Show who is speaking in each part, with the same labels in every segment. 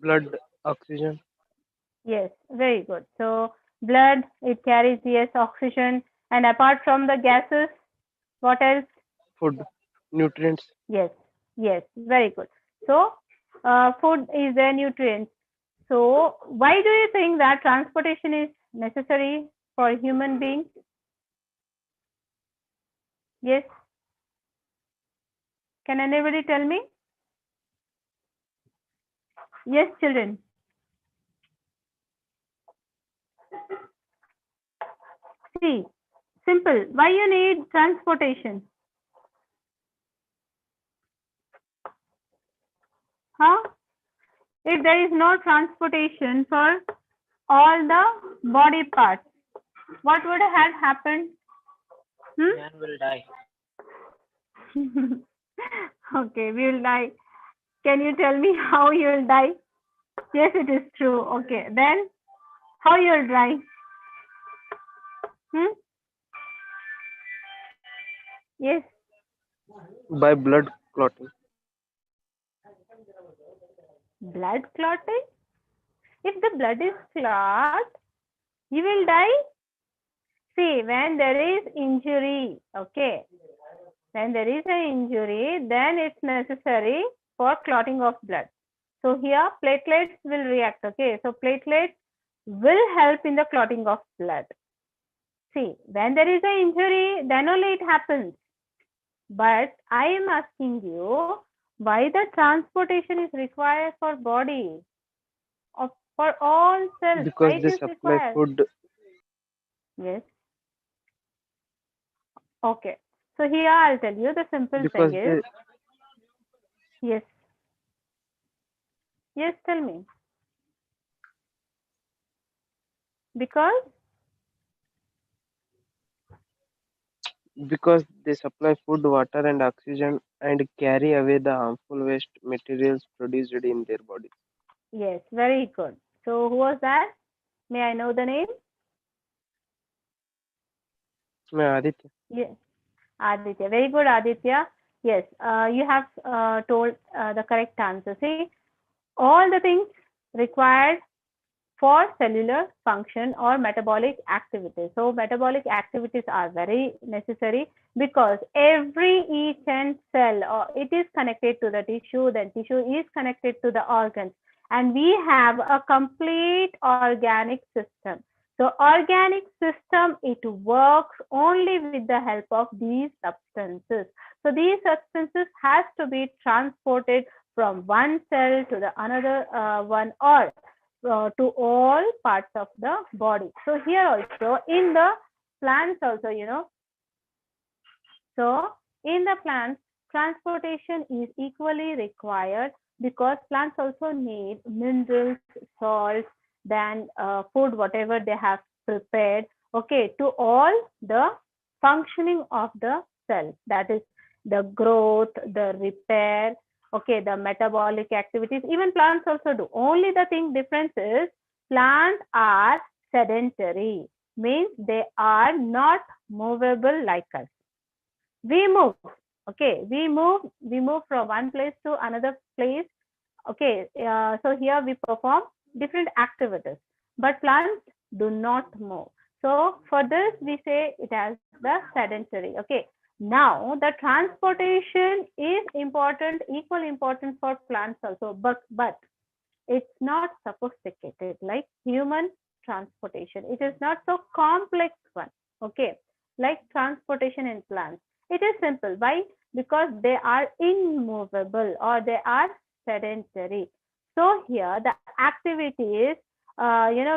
Speaker 1: Blood, oxygen,
Speaker 2: Yes, very good. So blood, it carries, yes, oxygen. And apart from the gases, what else?
Speaker 1: food, nutrients.
Speaker 2: Yes, yes, very good. So food is a nutrient. So why do you think that transportation is necessary for human beings? Yes, can anybody tell me? Yes, children. See, simple. Why you need transportation? Huh? If there is no transportation for all the body parts, what would have happened?
Speaker 3: Man will die.
Speaker 2: Okay, we will die. Can you tell me how you will die? Yes, it is true. Okay, then how you will die? Hmm? Yes,
Speaker 1: By blood clotting.
Speaker 2: blood clotting. If the blood is clot, you will die. See, when there is injury, okay, when there is an injury, then it's necessary for clotting of blood. So here platelets will react, okay. So platelets will help in the clotting of blood. See, when there is an injury, then only it happens. But I am asking you, why the transportation is required for body, of, for all cells, why
Speaker 1: Because
Speaker 2: it
Speaker 1: they
Speaker 2: is
Speaker 1: supply
Speaker 2: required?
Speaker 1: food.
Speaker 2: Yes, okay. So here I'll tell you the simple thing
Speaker 1: Because
Speaker 2: is,
Speaker 1: they
Speaker 2: yes, yes, tell me. Because,
Speaker 1: because they supply food, water, and oxygen, and carry away the harmful waste materials produced in their body.
Speaker 2: yes, very good. So who was that? May I know the name?
Speaker 1: मैं Aditya.
Speaker 2: Yes, Aditya. Very good, Aditya. Yes, you have told the correct answer. See, all the things required for cellular function or metabolic activities. So metabolic activities are very necessary because every each and cell it is connected to the tissue, then tissue is connected to the organs, and we have a complete organic system. So organic system, it works only with the help of these substances. So these substances has to be transported from one cell to the another one, or to all parts of the body. So here also in the plants also, so in the plants, transportation is equally required because plants also need minerals, salts, then food, whatever they have prepared, okay, to all the functioning of the cell. That is the growth, the repair, okay, the metabolic activities. Even plants also do. Only the thing difference is plants are sedentary, means they are not movable like us. We move, okay, we move from one place to another place, okay. So here we perform different activities, but plants do not move. So for this we say it as the sedentary, okay. Now the transportation is important, equal important for plants also, but it's not sophisticated like human transportation. It is not so complex one, okay, like transportation in plants. It is simple. Why? Because they are immovable or they are sedentary. So here the activities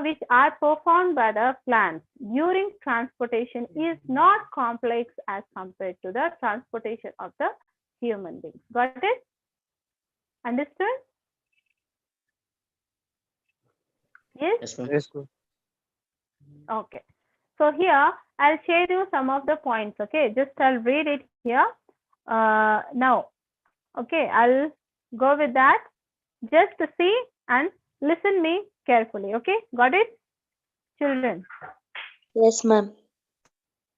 Speaker 2: which are performed by the plants during transportation is not complex as compared to the transportation of the human beings. Got it? Understood? Yes.
Speaker 3: Yes, ma'am.
Speaker 1: Yes, ma'am.
Speaker 2: Okay. So here I'll share you some of the points. Okay, just I'll read it here. Now, okay, I'll go with that. Just to see and listen me carefully. Okay, got it, children?
Speaker 4: Yes, ma'am.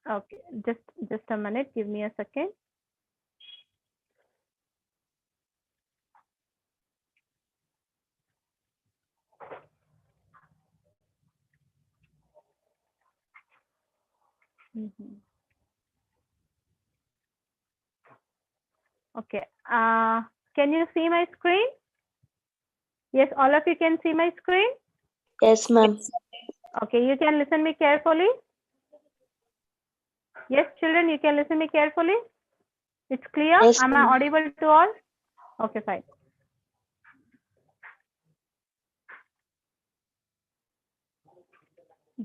Speaker 2: Okay, just a minute. Give me a second. Mhm. Okay. Can you see my screen? Yes, all of you can see my screen?
Speaker 4: Yes, ma'am.
Speaker 2: Okay, you can listen me carefully. Yes, children, you can listen me carefully. It's clear?
Speaker 4: Yes,
Speaker 2: Am I
Speaker 4: ma'am.
Speaker 2: audible to all? Okay, fine.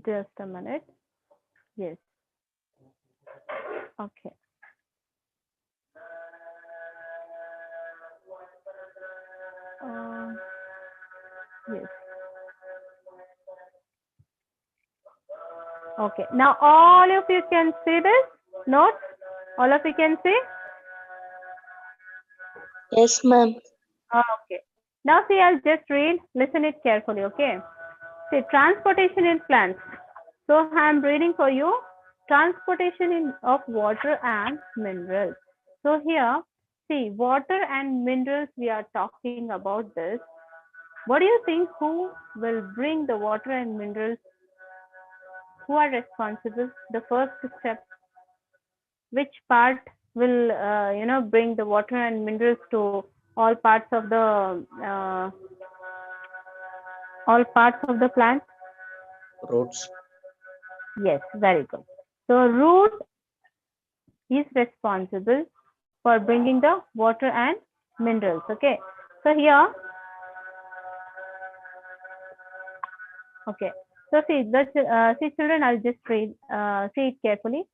Speaker 2: Just a minute. Yes. Okay. Yes. Okay. Now all of you can see this note. All of you can see.
Speaker 4: Yes, ma'am.
Speaker 2: Okay. Now see, I'll just read. Listen it carefully. Okay. See, transportation in plants. So I'm reading for you. Transportation of water and minerals. So here, see, water and minerals. We are talking about this. What do you think? Who will bring the water and minerals? Who are responsible? The first step. Which part will bring the water and minerals to all parts of the plant?
Speaker 3: Roots.
Speaker 2: Yes, very good. So root is responsible for bringing the water and minerals. Okay. So here, okay. So see, see children, I'll just read, see it carefully.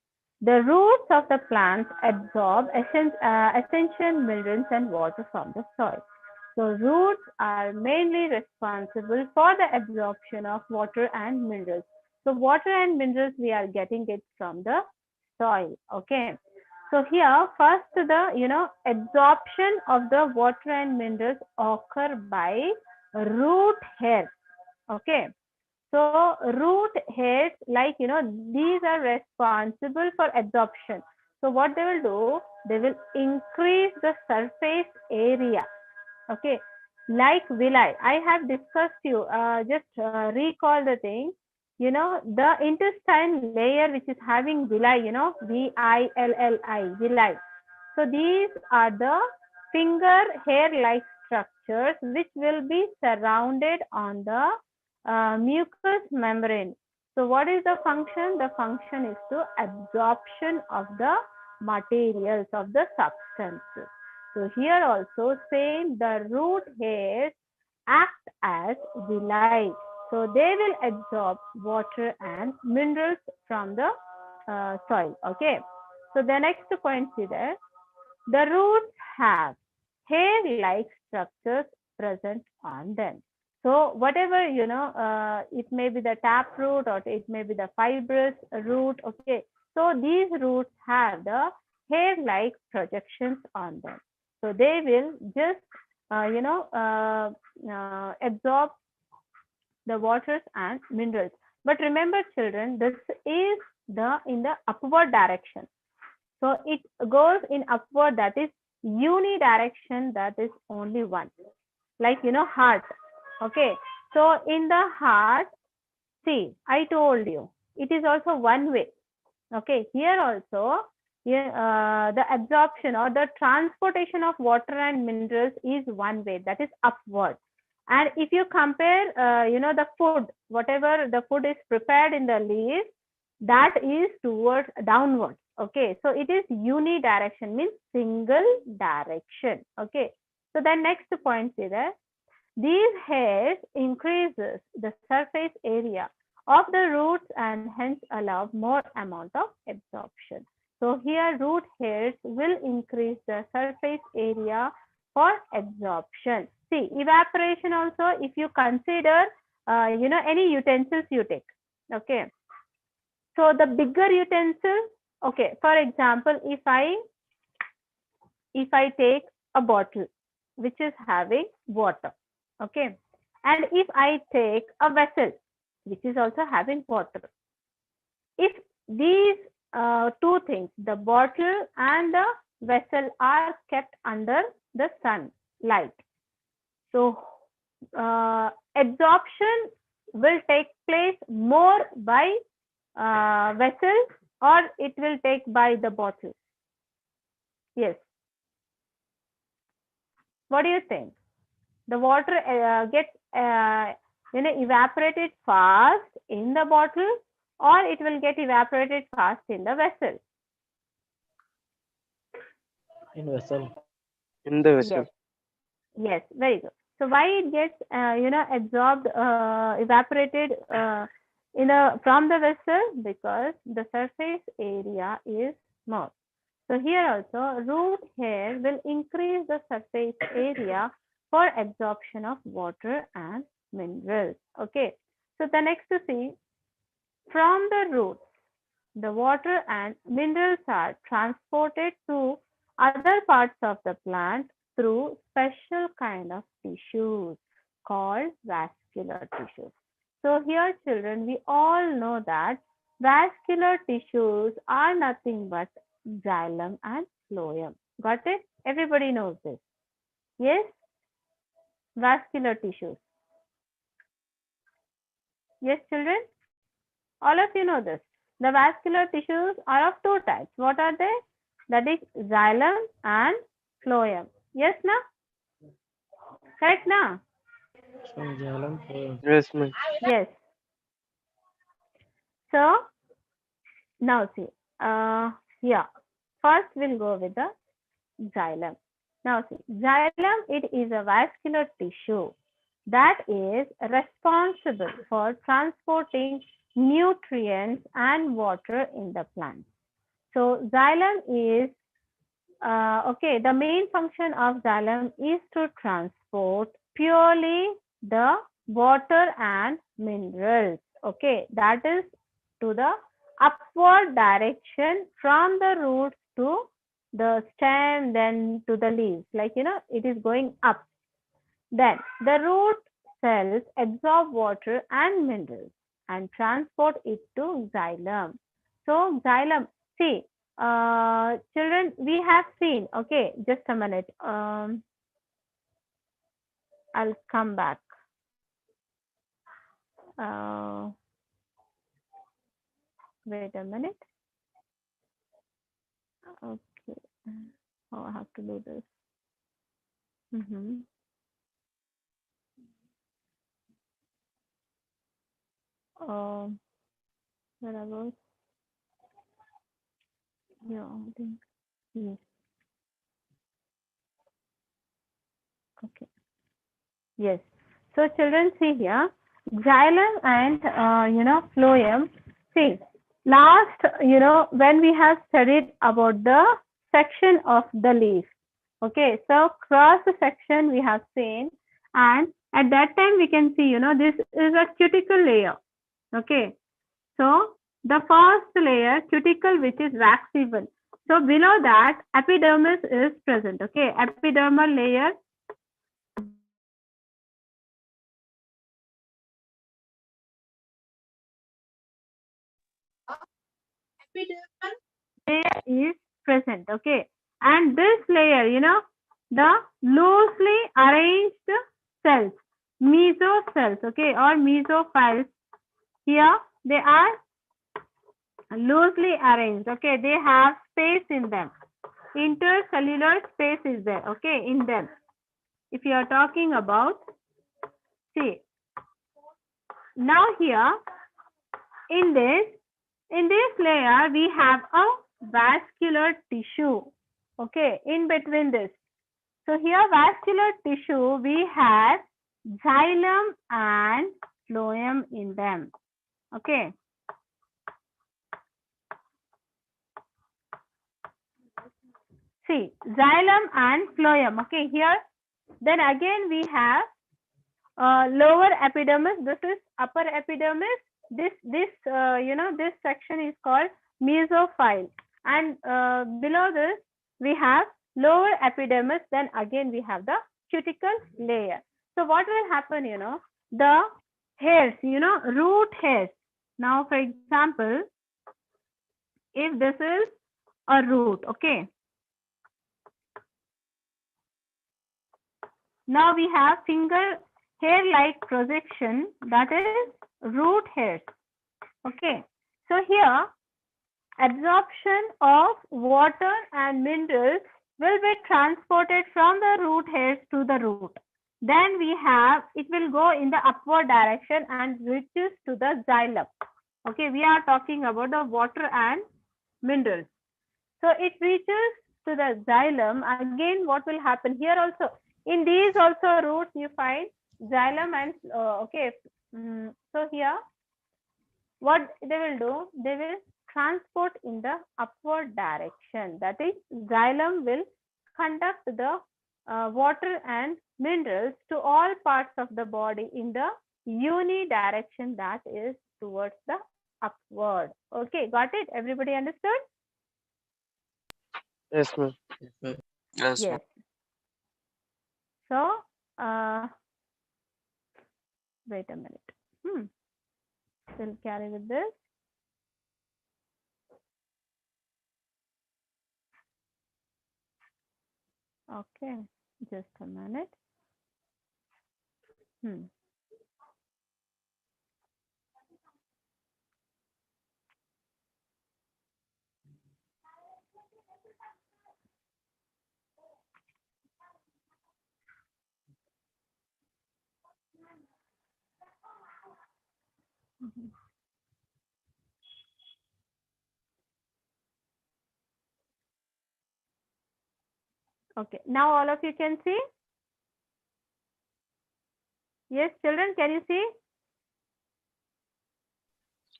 Speaker 2: The roots of the plants absorb essential minerals and water from the soil. So roots are mainly responsible for the absorption of water and minerals. So water and minerals, we are getting it from the soil. Okay. So here, first the absorption of the water and minerals occur by root hairs. Okay. So root hairs, like these are responsible for absorption. So what they will do, they will increase the surface area. Okay, like villi. I have discussed you. Just recall the thing. The intestine layer which is having villi. villi, villi. So these are the finger hair-like structures which will be surrounded on the mucous membrane. So what is the function? The function is to absorption of the materials, of the substances. So here also same, the root hairs act as villi. So they will absorb water and minerals from the soil. Okay. So the next point is there. The roots have hair-like structures present on them. So whatever, it may be the taproot or it may be the fibrous root. Okay. So these roots have the hair-like projections on them. So they will just, absorb the waters and minerals. But remember children, this is in the upward direction. So it goes in upward, that is unidirection, that is only one. Like, heart. Okay. So in the heart, see, I told you, it is also one way. Okay. Here also, the absorption or the transportation of water and minerals is one way, that is upward. And if you compare, the food, whatever the food is prepared in the leaves, that is towards downward. Okay, so it is unidirection, means single direction. Okay, so the next point is that these hairs increases the surface area of the roots and hence allow more amount of absorption. So here root hairs will increase the surface area for absorption. See, evaporation also, if you consider, any utensils you take. Okay. So the bigger utensil, okay, for example, if I take a bottle which is having water, okay, and if I take a vessel which is also having water, if these two things, the bottle and the vessel, are kept under the sunlight, so absorption will take place more by vessel or it will take by the bottle? Yes. What do you think? The water gets evaporated fast in the bottle, or it will get evaporated fast in the vessel?
Speaker 3: In vessel.
Speaker 1: In the vessel.
Speaker 2: Yes. Yes, very good. So why it gets absorbed, evaporated from the vessel? Because the surface area is small. So here also root hair will increase the surface area for absorption of water and minerals. Okay. So the next to see, from the roots, the water and minerals are transported to other parts of the plant through special kind of tissues called vascular tissues. So here children, we all know that vascular tissues are nothing but xylem and phloem. Got it? Everybody knows this. Yes? Vascular tissues. Yes, children? All of you know this. The vascular tissues are of two types. What are they? That is xylem and phloem. Yes, na? Correct, na?
Speaker 3: So, xylem,
Speaker 1: Yes, ma'am.
Speaker 2: Yes. So, now see. Yeah. First, we'll go with the xylem. Now see, xylem, it is a vascular tissue that is responsible for transporting nutrients and water in the plant. So xylem is, okay, the main function of xylem is to transport purely the water and minerals. Okay, that is to the upward direction from the roots to the stem, then to the leaves, like it is going up. Then the root cells absorb water and minerals and transport it to xylem. So xylem, see, children, we have seen, okay, just a minute. I'll come back. Wait a minute. Okay. Oh, I have to do this. Where I was? Yeah, I think. Yes. Okay. Yes. So children, see here, xylem and phloem. See, last when we have studied about the section of the leaf. Okay, so cross section we have seen, and at that time we can see this is a cuticle layer. Okay, so the first layer cuticle, which is waxable. So below that epidermis is present. Okay, epidermal layer. Layer is present. Okay, and this layer, the loosely arranged cells, mesocells, okay, or mesophiles, here they are loosely arranged. Okay, they have space in them. Intercellular space is there. Okay, in them. If you are talking about, see, now here in this layer we have a vascular tissue. Okay, in between this. So here vascular tissue, we have xylem and phloem in them. Okay. See, xylem and phloem. Okay, here then again we have lower epidermis. This is upper epidermis. This this section is called mesophile, and below this we have lower epidermis. Then again we have the cuticle layer. So what will happen? The hairs, root hairs. Now, for example, if this is a root, okay. Now we have finger hair-like projection, that is root hairs. Okay. So here Absorption of water and minerals will be transported from the root hairs to the root. Then we have, it will go in the upward direction and reaches to the xylem. Okay, we are talking about the water and minerals. So it reaches to the xylem. Again, what will happen here also? In these also roots you find xylem and okay. So here, what they will do? They will transport in the upward direction. That is, xylem will conduct the water and minerals to all parts of the body in the unidirection, that is towards the upward. Okay, got it? Everybody understood?
Speaker 1: Yes, ma'am.
Speaker 5: Yes,
Speaker 2: Yes. So, wait a minute. We'll carry with this. Okay, just a minute. Okay, now all of you can see? Yes, children, can you see?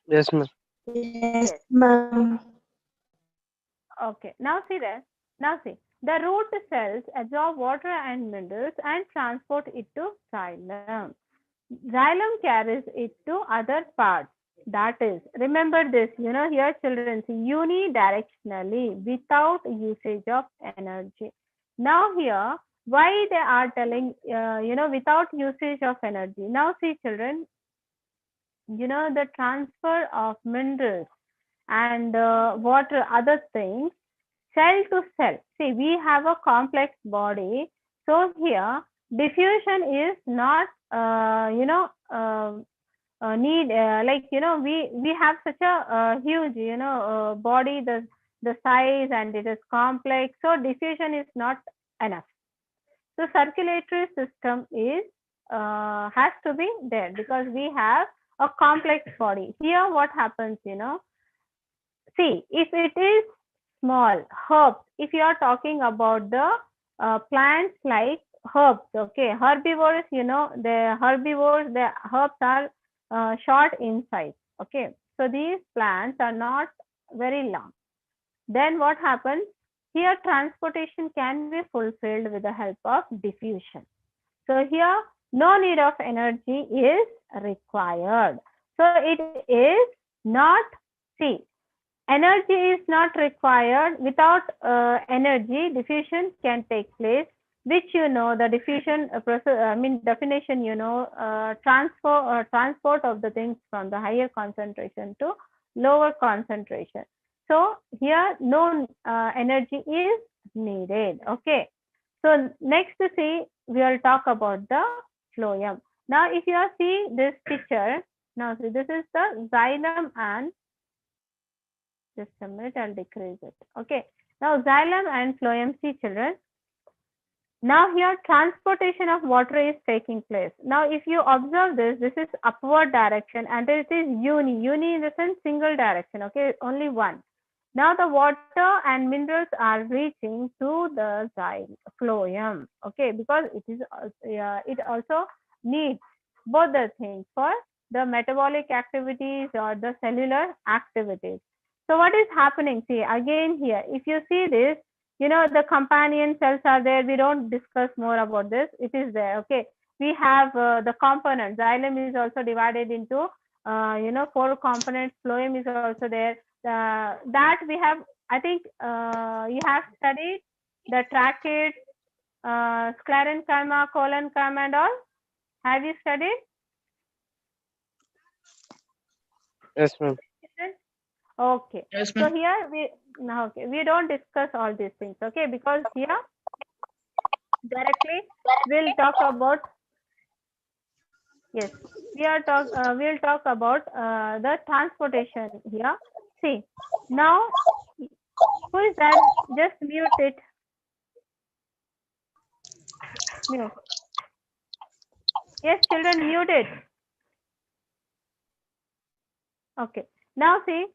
Speaker 1: Yes, ma'am.
Speaker 4: Yes, ma'am.
Speaker 2: Okay, now see there. Now see, the root cells absorb water and minerals and transport it to xylem. Xylem carries it to other parts. That is, remember this, here children, unidirectionally without usage of energy. Now here, why they are telling, without usage of energy. Now see children, the transfer of minerals and water, other things, cell to cell. See, we have a complex body. So here, diffusion is not, need we have such a huge body, the size, and it is complex. So diffusion is not enough. So circulatory system is has to be there because we have a complex body. Here, what happens? See, if it is small herbs, if you are talking about the plants like herbs, okay, herbivores, the herbivores, the herbs are short in size, okay. So these plants are not very long. Then what happens? Here transportation can be fulfilled with the help of diffusion. So here no need of energy is required. So it is not, see, energy is not required. Without energy, diffusion can take place, which the diffusion process, definition, transport of the things from the higher concentration to lower concentration. So here no energy is needed. Okay. So next, see, we will talk about the phloem. Now, if you see this picture, now see, this is the xylem and just a minute, I'll decrease it. Okay. Now, xylem and phloem, see children. Now here transportation of water is taking place. Now, if you observe this, this is upward direction and it is uni in the sense single direction. Okay, only one. Now the water and minerals are reaching to the phloem. Okay, because it is it also needs both the things for the metabolic activities or the cellular activities. So what is happening? See, again here, if you see this, the companion cells are there. We don't discuss more about this. It is there. Okay, we have the components. Xylem is also divided into 4 components. Phloem is also there. That we have, I think you have studied the tracheids, sclerenchyma, collenchyma and all. Have you studied?
Speaker 1: Yes, ma'am.
Speaker 2: Okay.
Speaker 5: Yes,
Speaker 2: So here we don't discuss all these things. Okay, because here directly we'll talk about, yes, we'll talk about the transportation here. See, Now, who is that? Just mute it. Mute. Yes, children, mute it. Okay. Now see.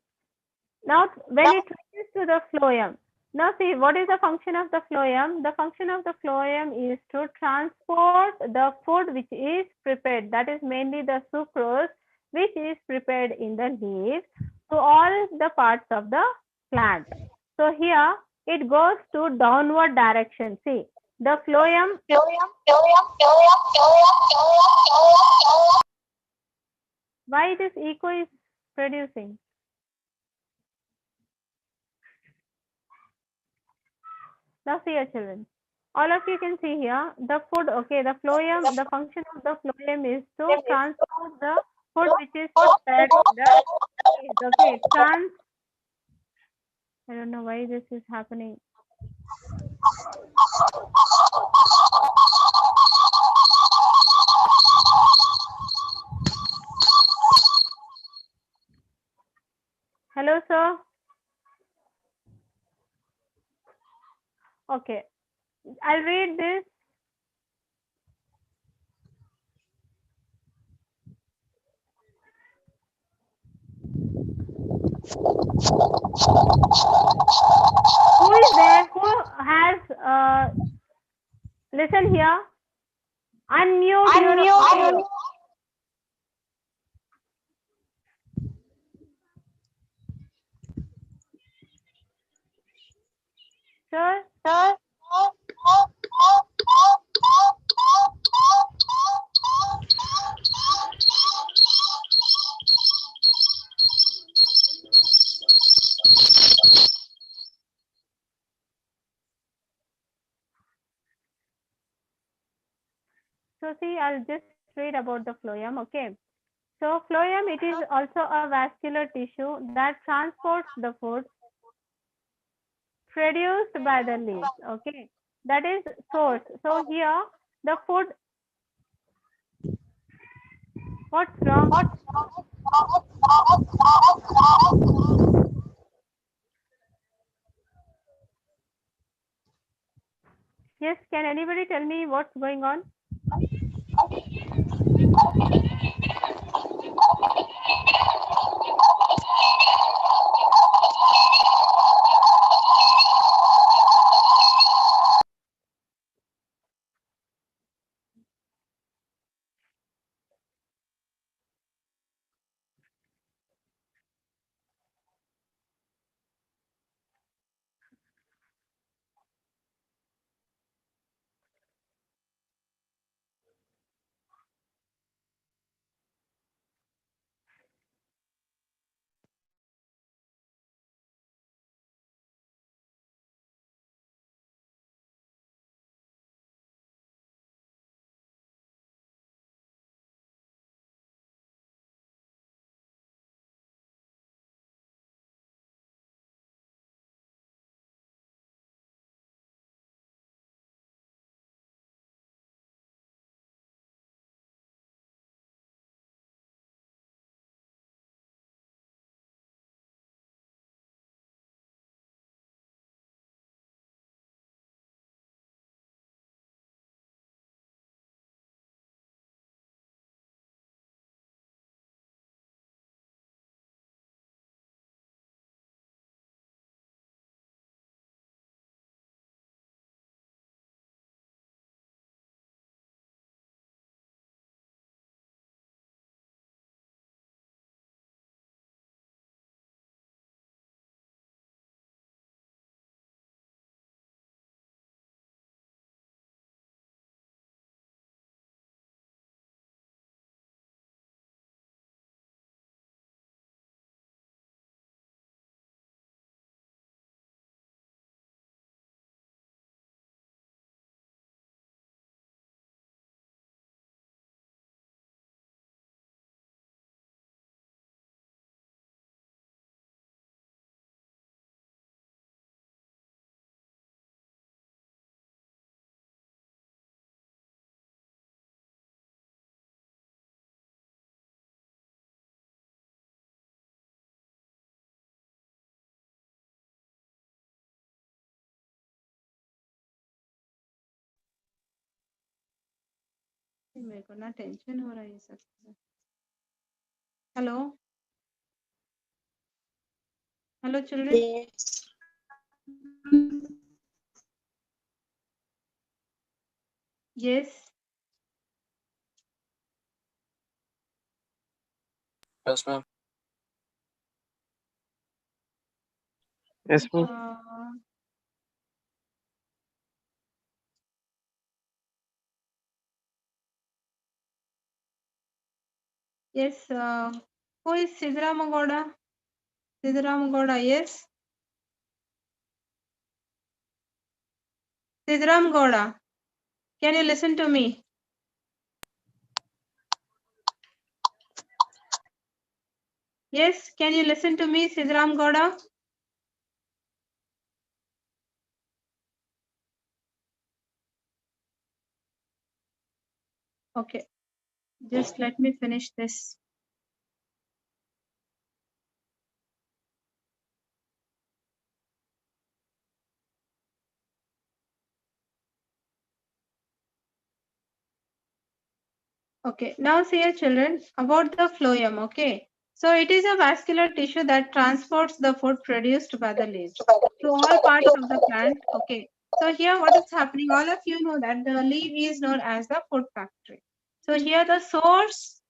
Speaker 2: Now when it reaches to the phloem. Now see, what is the function of the phloem? The function of the phloem is to transport the food which is prepared. That is mainly the sucrose which is prepared in the leaves to all the parts of the plant. So here it goes to downward direction. See, the phloem. Why this echo is producing? Now see here, children. All of you can see here the food. Okay, the phloem. The function of the phloem is to transport the food which is prepared in the leaves. Okay, I don't know why this is happening. Hello, sir. Okay, I'll read this. Who is there? Who has listen here? Unmute your audio. Sir, so see, I'll just read about the phloem. Okay. So phloem, it is also a vascular tissue that transports the food produced by the leaves. Okay, that is source. So here the food. What's wrong? Yes, can anybody tell me what's going on?
Speaker 5: मेरे को ना tension हो रहा है sir. Hello hello children.
Speaker 4: Yes.
Speaker 5: Yes.
Speaker 3: Yes, ma'am.
Speaker 1: Yes, ma'am.
Speaker 5: Yes. Who is Siddharamagoda? Siddharamagoda, yes. Siddharamagoda, can you listen to me? Yes, can you listen to me, Siddharamagoda? Okay, just let me finish this. Okay, now see here children about the phloem. Okay, so it is a vascular tissue that transports the food produced by the leaves to all parts of the plant. Okay, so here what is happening, all of you know that the leaf is known as the food factory. So here the source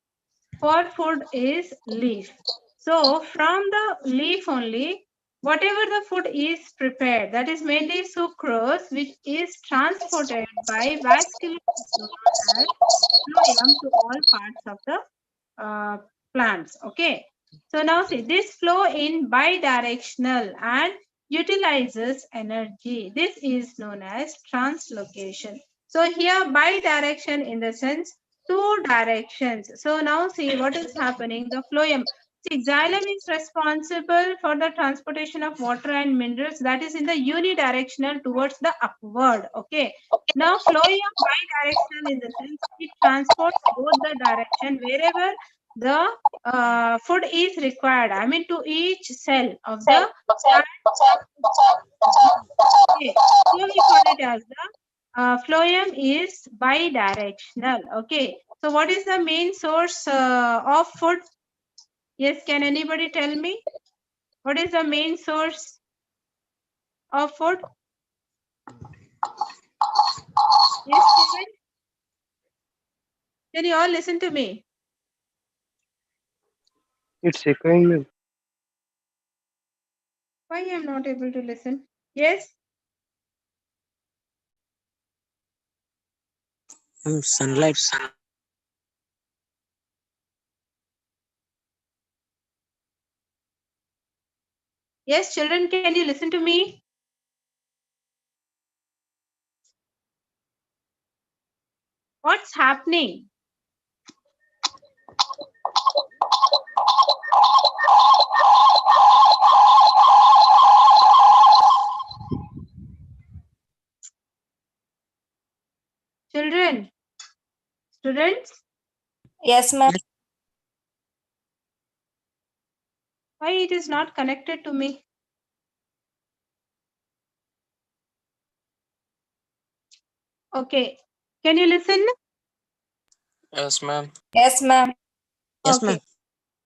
Speaker 5: for food is leaf. So from the leaf only, whatever the food is prepared, that is mainly sucrose, which is transported by vascular tissue known as phloem to all parts of the plants. Okay. So now see, this flow in bidirectional and utilizes energy. This is known as translocation. So here bidirection in the sense two directions. So now see what is happening. The phloem. See, xylem is responsible for the transportation of water and minerals, that is in the unidirectional towards the upward. Okay. Now phloem bidirectional in the sense it transports both the direction wherever the food is required. I mean to each cell of the plant. Okay. So we call it as the phloem is bidirectional. Okay. So what is the main source of food? Yes, can anybody tell me? What is the main source of food? Yes, children? Can you all listen to me?
Speaker 1: It's echoing, ma'am.
Speaker 5: Why I am not able to listen? Yes?
Speaker 3: Sunlight.
Speaker 5: Yes, children, can you listen to me? What's happening? Children, students,
Speaker 4: Yes, ma'am.
Speaker 5: why it is not connected to me? Okay, can you listen?
Speaker 3: Yes, ma'am.
Speaker 4: Yes, ma'am.
Speaker 3: Yes, ma'am.
Speaker 5: Okay.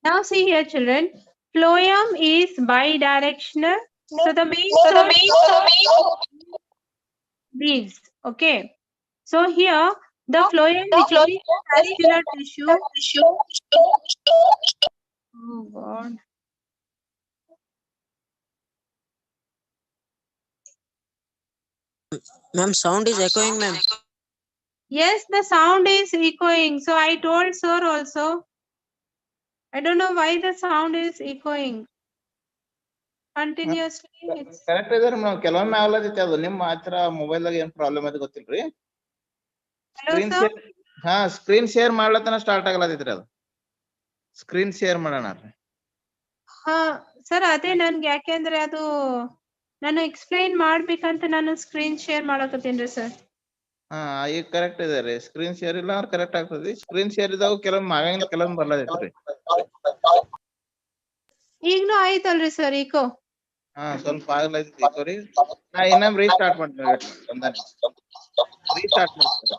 Speaker 5: Now see here, children. Phloem is bidirectional. So the main source leaves. Okay. So here the phloem, which is vascular tissue. Oh God.
Speaker 3: Ma'am, sound is echoing, ma'am.
Speaker 5: Yes, the sound is echoing. So I told sir also. I don't know why the sound is echoing continuously. It's
Speaker 6: correct ಇದಾರೆ ನಾವು ಕೆಲವೊಮ್ಮೆ ಆಗ್ಲತ್ತೈತಿ ಅದು ನಿಮ್ಮ ಹತ್ರ mobile ದಾಗ ಏನ್ problem ಐತಿ ಗೊತ್ತಿಲ್ರಿ
Speaker 5: hello
Speaker 6: screen
Speaker 5: sir.
Speaker 6: Share screen share ಮಾಡ್ಲತ್ತನ ಸ್ಟಾರ್ಟ್ ಆಗ್ಲತ್ತೈತ್ರಿ ಅದು ಸ್ಕ್ರೀನ್ ಶೇರ್ ಮಾಡೋಣ ರೀ
Speaker 5: ಸರ್ ಅದೇ ನನ್ಗೆ ಯಾಕೆಂದ್ರೆ ಅದು ನಾನು ಎಕ್ಸ್ಪ್ಲೈನ್ ಮಾಡ್ಬೇಕಂತ ನಾನು ಸ್ಕ್ರೀನ್ ಶೇರ್ ಮಾಡಕತ್ತೀನ್ರಿ ಸರ್.
Speaker 6: ಈಗ ಕರೆಕ್ಟ್ ಇದೆ ರೀ ಸ್ಕ್ರೀನ್ ಶೇರ್ ಇಲ್ಲ ಅಂದ್ರೆ ಕರೆಕ್ಟ್ ಆಗ್ತದೆ ಸ್ಕ್ರೀನ್ ಶೇರ್ ಇದಾವ ಕೆಲವೊಮ್ಮೆ ಆಗಂಗಿಲ್ಲ ಕೆಲವೊಮ್ಮೆ ಬರ್ಲತ್ತೈತ್ರಿ
Speaker 5: ಈಗನೂ ಆಯ್ತಲ್ರಿ ಸರ್ ಈಕೋ
Speaker 6: ಸ್ವಲ್ಪ ಆಗ್ಲೈತಿ ನಾ ಇನ್ನೊಮ್ಮೆ ರೀಸ್ಟಾರ್ಟ್ ಮಾಡ್ತೀನಿ ರೀಸ್ಟಾರ್ಟ್ ಮಾಡ್ತೀನಿ